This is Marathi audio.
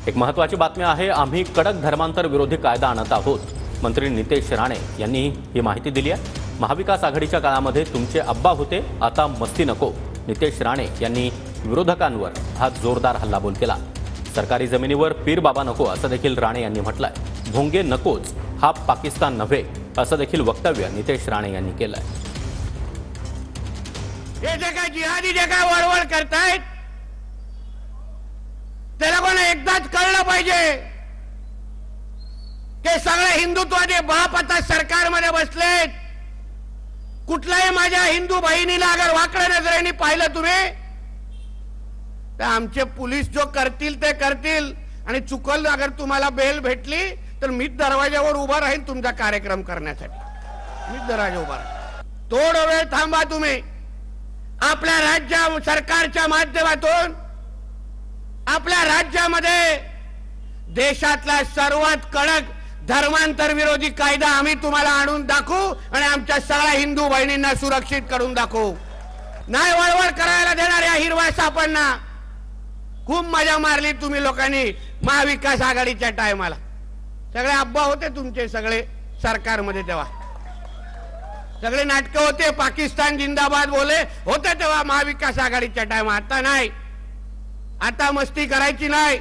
एक महत्त्वाची बातमी आहे। आम्ही कडक धर्मांतर विरोधी कायदा आणत आहोत। मंत्री नितेश राणे यांनी ही माहिती दिली आहे। महाविकास आघाडीच्या काळामध्ये तुमचे अब्बा होते, आता मस्ती नको। नितेश राणे यांनी विरोधकांवर हा जोरदार हल्लाबोल केला। सरकारी जमिनीवर पीर बाबा नको असं देखील राणे यांनी म्हटलंय। भोंगे नकोच, हा पाकिस्तान नव्हे असं देखील वक्तव्य नितेश राणे यांनी केलंय। हे जे काय जिहादी जे काय वळवळ करतायत त्याला कोण एकदाच कळलं पाहिजे की सगळे हिंदुत्वाचे बाप आता सरकारमध्ये बसलेत। कुठल्याही माझ्या हिंदू बहिणीला अगर वाकड्या नजरेने पाहिलं तुम्ही तर आमचे पोलीस जो करतील ते करतील, आणि चुकल अगर तुम्हाला बेल भेटली तर मीच दरवाजावर उभा राहीन तुमचा कार्यक्रम करण्यासाठी। मीच दरवाजा उभा राहीन। थोडा वेळ थांबा तुम्ही। आपल्या राज्य सरकारच्या माध्यमातून आपल्या राज्यामध्ये देशातला सर्वात कडक धर्मांतर विरोधी कायदा आम्ही तुम्हाला आणून दाखवू आणि आमच्या सगळ्या हिंदू बहिणींना सुरक्षित करून दाखवू। नाही वळवळ करायला देणाऱ्या हिरव्या सापांना खूप मजा मारली तुम्ही लोकांनी महाविकास आघाडीच्या टायमाला। सगळे अब्बा होते तुमचे सगळे सरकारमध्ये तेव्हा, सगळे नाटकं होते, पाकिस्तान जिंदाबाद बोले होते तेव्हा महाविकास आघाडीच्या टायमा। आता नाही, आता मस्ती करायची नाही।